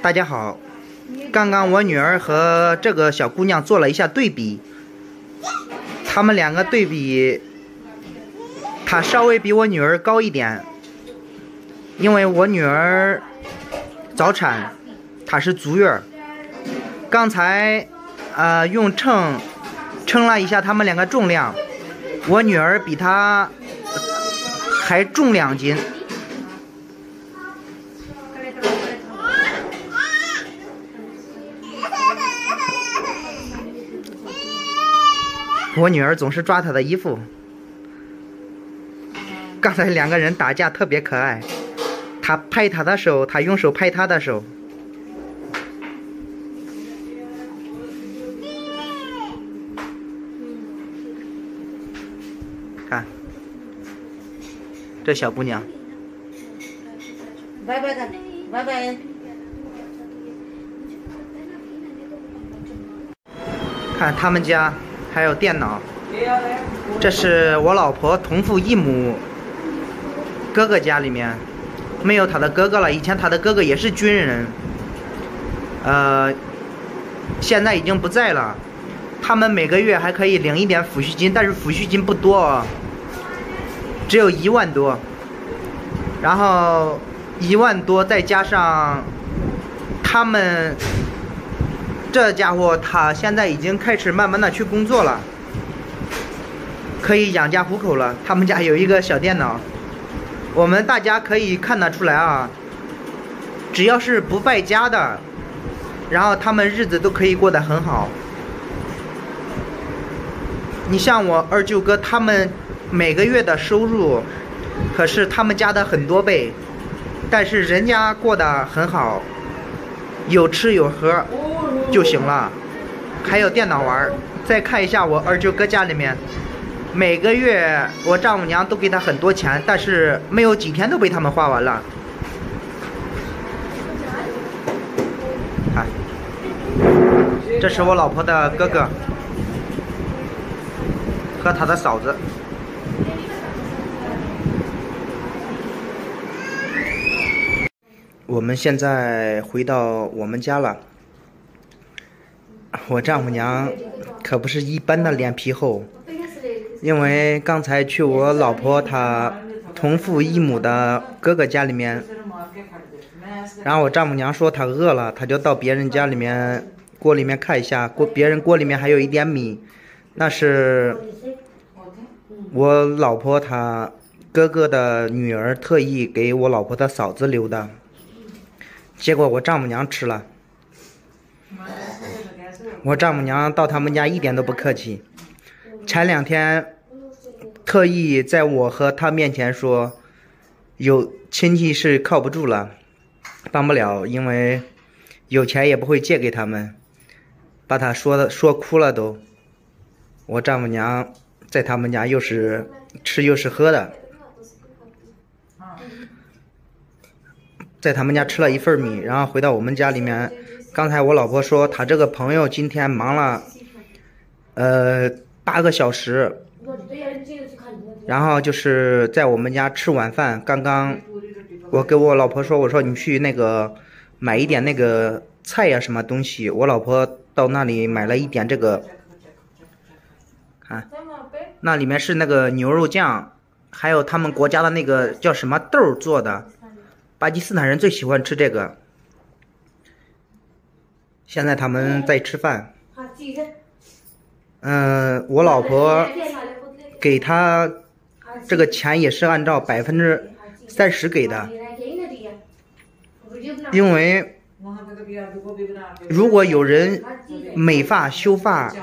大家好，刚刚我女儿和这个小姑娘做了一下对比，她们两个对比，她稍微比我女儿高一点，因为我女儿早产，她是足月。刚才用秤称了一下她们两个重量，我女儿比她还重2斤。我女儿总是抓她的衣服。刚才两个人打架特别可爱，她拍她的手，她用手拍她的手。看，这小姑娘。拜拜，拜拜。看他们家还有电脑，这是我老婆同父异母哥哥家里面，没有他的哥哥了。以前他的哥哥也是军人，现在已经不在了。他们每个月还可以领一点抚恤金，但是抚恤金不多，只有1万多。然后1万多再加上他们这家伙，他现在已经开始慢慢的去工作了，可以养家糊口了。他们家有一个小电脑，我们大家可以看得出来啊，只要是不败家的，然后他们日子都可以过得很好。你像我二舅哥，他们每个月的收入可是他们家的很多倍，但是人家过得很好，有吃有喝就行了，还有电脑玩。再看一下我二舅哥家里面，每个月我丈母娘都给他很多钱，但是没有几天都被他们花完了。看，这是我老婆的哥哥和他的嫂子。我们现在回到我们家了。我丈母娘可不是一般的脸皮厚，因为刚才去我老婆她同父异母的哥哥家里面，然后我丈母娘说她饿了，她就到别人家里面锅里面看一下，别人锅里面还有一点米，那是我老婆她哥哥的女儿特意给我老婆的嫂子留的，结果我丈母娘吃了。我丈母娘到他们家一点都不客气，前2天特意在我和她面前说，有亲戚是靠不住了，帮不了，因为有钱也不会借给他们，把她说哭了都。我丈母娘在他们家又是吃又是喝的，在他们家吃了1份米，然后回到我们家里面。刚才我老婆说她这个朋友今天忙了8个小时，然后就是在我们家吃晚饭。刚刚我跟我老婆说，我说你去那个买一点那个菜呀什么东西，我老婆到那里买了一点这个，看那里面是那个牛肉酱，还有他们国家的那个叫什么豆做的，巴基斯坦人最喜欢吃这个。现在他们在吃饭。我老婆给他这个钱也是按照30%给的，因为如果有人美发修发，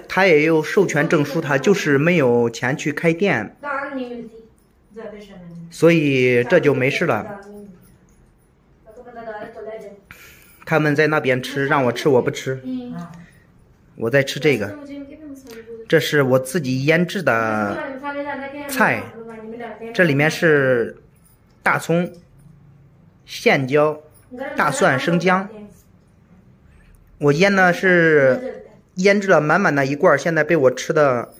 他也有授权证书，他就是没有钱去开店，所以这就没事了。他们在那边吃，让我吃我不吃，我在吃这个。这是我自己腌制的菜，这里面是大葱、线椒、大蒜、生姜。我腌制了满满的一罐，现在被我吃的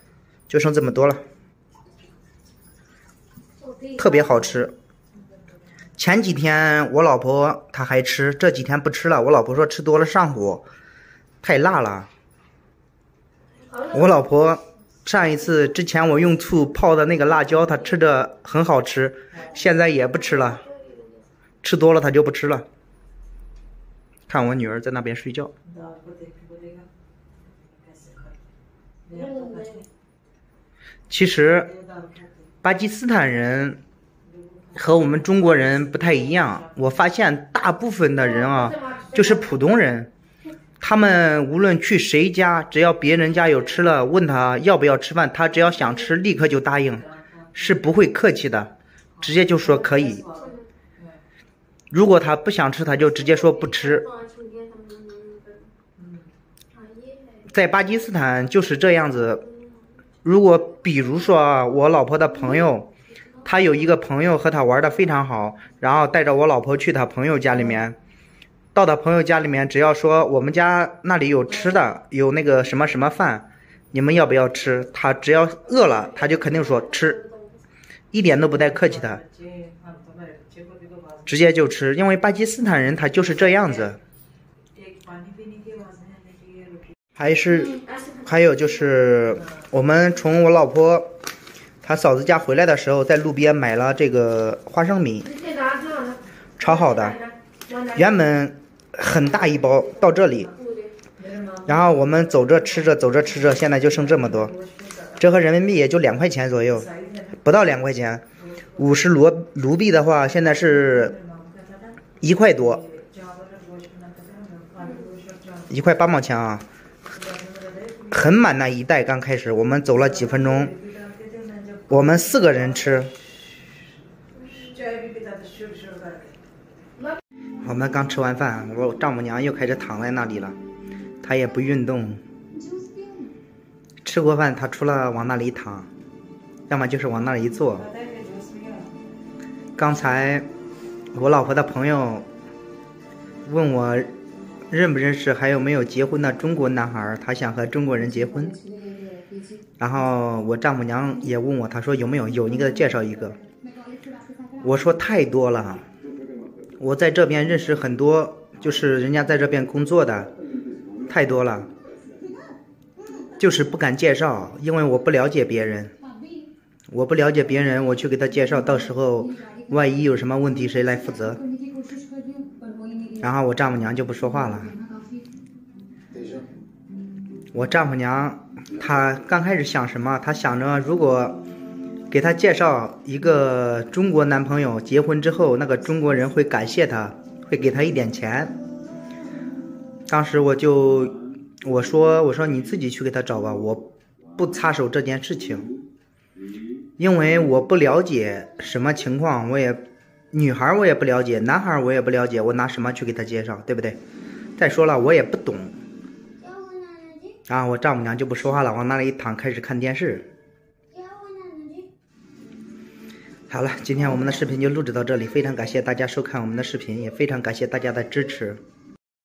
就剩这么多了，特别好吃。前几天我老婆她还吃，这几天不吃了。我老婆说吃多了上火，太辣了。我老婆上一次之前我用醋泡的那个辣椒，她吃着很好吃，现在也不吃了，吃多了她就不吃了。看我女儿在那边睡觉。其实巴基斯坦人和我们中国人不太一样，我发现大部分的人啊，就是普通人，他们无论去谁家，只要别人家有吃了，问他要不要吃饭，他只要想吃，立刻就答应，是不会客气的，直接就说可以。如果他不想吃，他就直接说不吃。在巴基斯坦就是这样子。如果比如说啊，我老婆的朋友，他有一个朋友和他玩的非常好，然后带着我老婆去他朋友家里面，到他朋友家里面，只要说我们家那里有吃的，有那个什么什么饭，你们要不要吃？他只要饿了，他就肯定说吃，一点都不带客气的，直接就吃。因为巴基斯坦人他就是这样子。还有就是我们从我老婆她嫂子家回来的时候，在路边买了这个花生米，超好的，原本很大一包到这里，然后我们走着吃着，现在就剩这么多，折合人民币也就2块钱左右，不到2块钱，50卢币的话，现在是1块多，1块8毛钱啊。很满那一袋，刚开始我们走了几分钟，我们4个人吃。我们刚吃完饭，我丈母娘又开始躺在那里了，她也不运动。吃过饭，她除了往那里躺，要么就是往那里坐。刚才我老婆的朋友问我认不认识还有没有结婚的中国男孩，他想和中国人结婚。然后我丈母娘也问我，她说有没有，你给他介绍一个。我说太多了，我在这边认识很多，就是人家在这边工作的，太多了，就是不敢介绍，因为我不了解别人，我去给他介绍，到时候万一有什么问题谁来负责？然后我丈母娘就不说话了。我丈母娘她刚开始想什么？她想着如果给她介绍一个中国男朋友，结婚之后那个中国人会感谢她，会给她一点钱。当时我说你自己去给她找吧，我不插手这件事情，因为我不了解什么情况，女孩我也不了解，男孩我也不了解，我拿什么去给他介绍，对不对？再说了，我也不懂。然后我丈母娘就不说话了，往那里一躺，开始看电视。好了，今天我们的视频就录制到这里，非常感谢大家收看我们的视频，也非常感谢大家的支持。